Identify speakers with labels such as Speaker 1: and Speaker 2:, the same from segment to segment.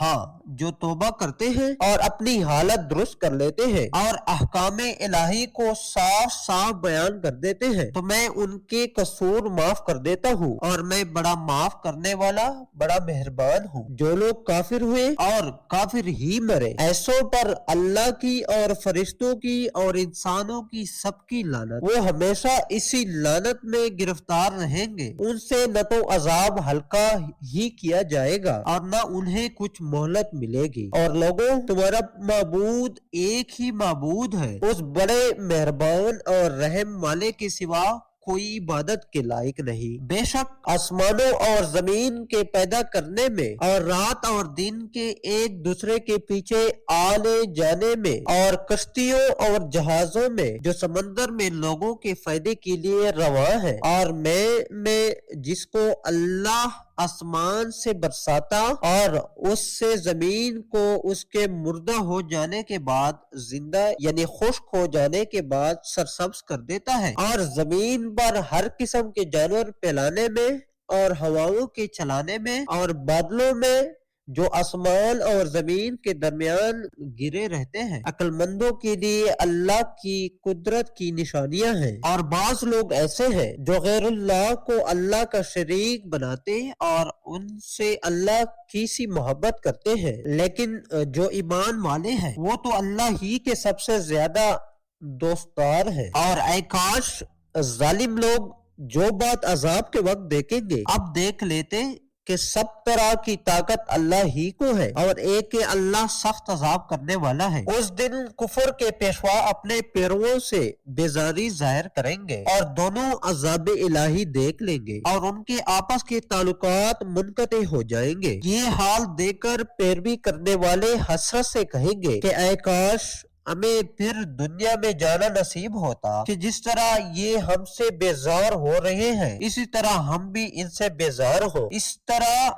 Speaker 1: ہاں، جو توبہ کرتے ہیں اور اپنی حالت درست کر لیتے ہیں اور احکام الہی کو صاف صاف بیان کر دیتے ہیں تو میں ان کے قصور معاف کر دیتا ہوں، اور میں بڑا معاف کرنے والا بڑا مہربان ہوں۔ جو لوگ کافر ہوئے اور کافر ہی مرے، ایسوں پر اللہ کی اور فرشتوں کی اور انسانوں کی سب کی لعنت، وہ ہمیشہ اسی لعنت میں گرفتار رہیں گے۔ ان سے نہ تو عذاب ہلکا ہی کیا جائے گا اور نہ انہیں کچھ مہلت ملے گی۔ اور لوگوں، تمہارا معبود ایک ہی معبود ہے، اس بڑے مہربان اور رحم والے کے سوا کوئی عبادت کے لائق نہیں۔ بے شک آسمانوں اور زمین کے پیدا کرنے میں اور رات اور دن کے ایک دوسرے کے پیچھے آنے جانے میں اور کشتیوں اور جہازوں میں جو سمندر میں لوگوں کے فائدے کے لیے رواں ہے، اور میں جس کو اللہ آسمان سے برساتا اور اس سے زمین کو اس کے مردہ ہو جانے کے بعد زندہ یعنی خشک ہو جانے کے بعد سرسبز کر دیتا ہے، اور زمین پر ہر قسم کے جانور پھیلانے میں اور ہواؤں کے چلانے میں اور بادلوں میں جو آسمان اور زمین کے درمیان گرے رہتے ہیں، عقل مندوں کے لیے اللہ کی قدرت کی نشانیاں ہیں۔ اور بعض لوگ ایسے ہیں جو غیر اللہ کو اللہ کا شریک بناتے اور ان سے اللہ کی سی محبت کرتے ہیں، لیکن جو ایمان والے ہیں وہ تو اللہ ہی کے سب سے زیادہ دوستدار ہیں۔ اور اے کاش ظالم لوگ جو بات عذاب کے وقت دیکھیں گے اب دیکھ لیتے کہ سب طرح کی طاقت اللہ ہی کو ہے، اور ایک کہ اللہ سخت عذاب کرنے والا ہے۔ اس دن کفر کے پیشوا اپنے پیرووں سے بیزاری ظاہر کریں گے اور دونوں عذاب الہی دیکھ لیں گے اور ان کے آپس کے تعلقات منقطع ہو جائیں گے۔ یہ حال دیکھ کر پیروی کرنے والے حسرت سے کہیں گے کہ اے کاش ہمیں پھر دنیا میں جانا نصیب ہوتا کہ جس طرح یہ ہم سے بیزار ہو رہے ہیں اسی طرح ہم بھی ان سے بیزار ہو۔ اس طرح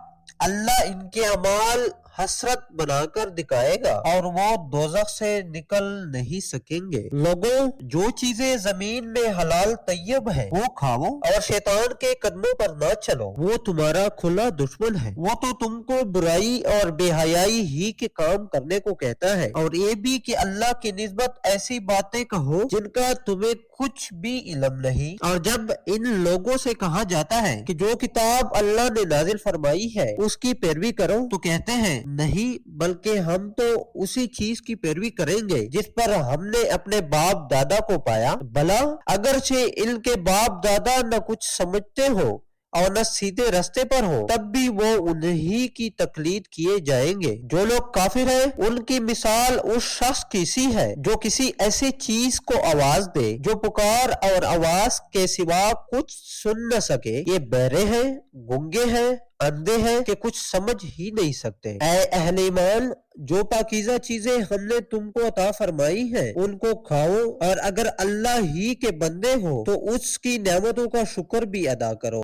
Speaker 1: اللہ ان کے اعمال حسرت بنا کر دکھائے گا اور وہ دوزخ سے نکل نہیں سکیں گے۔ لوگوں، جو چیزیں زمین میں حلال طیب ہے وہ کھاؤ اور شیطان کے قدموں پر نہ چلو، وہ تمہارا کھلا دشمن ہے۔ وہ تو تم کو برائی اور بے حیائی ہی کے کام کرنے کو کہتا ہے، اور یہ بھی کہ اللہ کی نسبت ایسی باتیں کہو جن کا تمہیں کچھ بھی علم نہیں۔ اور جب ان لوگوں سے کہا جاتا ہے کہ جو کتاب اللہ نے نازل فرمائی ہے اس کی پیروی کرو تو کہتے ہیں نہیں، بلکہ ہم تو اسی چیز کی پیروی کریں گے جس پر ہم نے اپنے باپ دادا کو پایا۔ بھلا اگرچہ ان کے باپ دادا نہ کچھ سمجھتے ہو اور نہ سیدھے رستے پر ہو تب بھی وہ انہی کی تقلید کیے جائیں گے۔ جو لوگ کافر ہیں ان کی مثال اس شخص کی سی ہے جو کسی ایسی چیز کو آواز دے جو پکار اور آواز کے سوا کچھ سن نہ سکے۔ یہ بہرے ہیں، گونگے ہیں، اندھے ہیں کہ کچھ سمجھ ہی نہیں سکتے۔ اے اہل ایمان، جو پاکیزہ چیزیں ہم نے تم کو عطا فرمائی ہیں ان کو کھاؤ، اور اگر اللہ ہی کے بندے ہو تو اس کی نعمتوں کا شکر بھی ادا کرو۔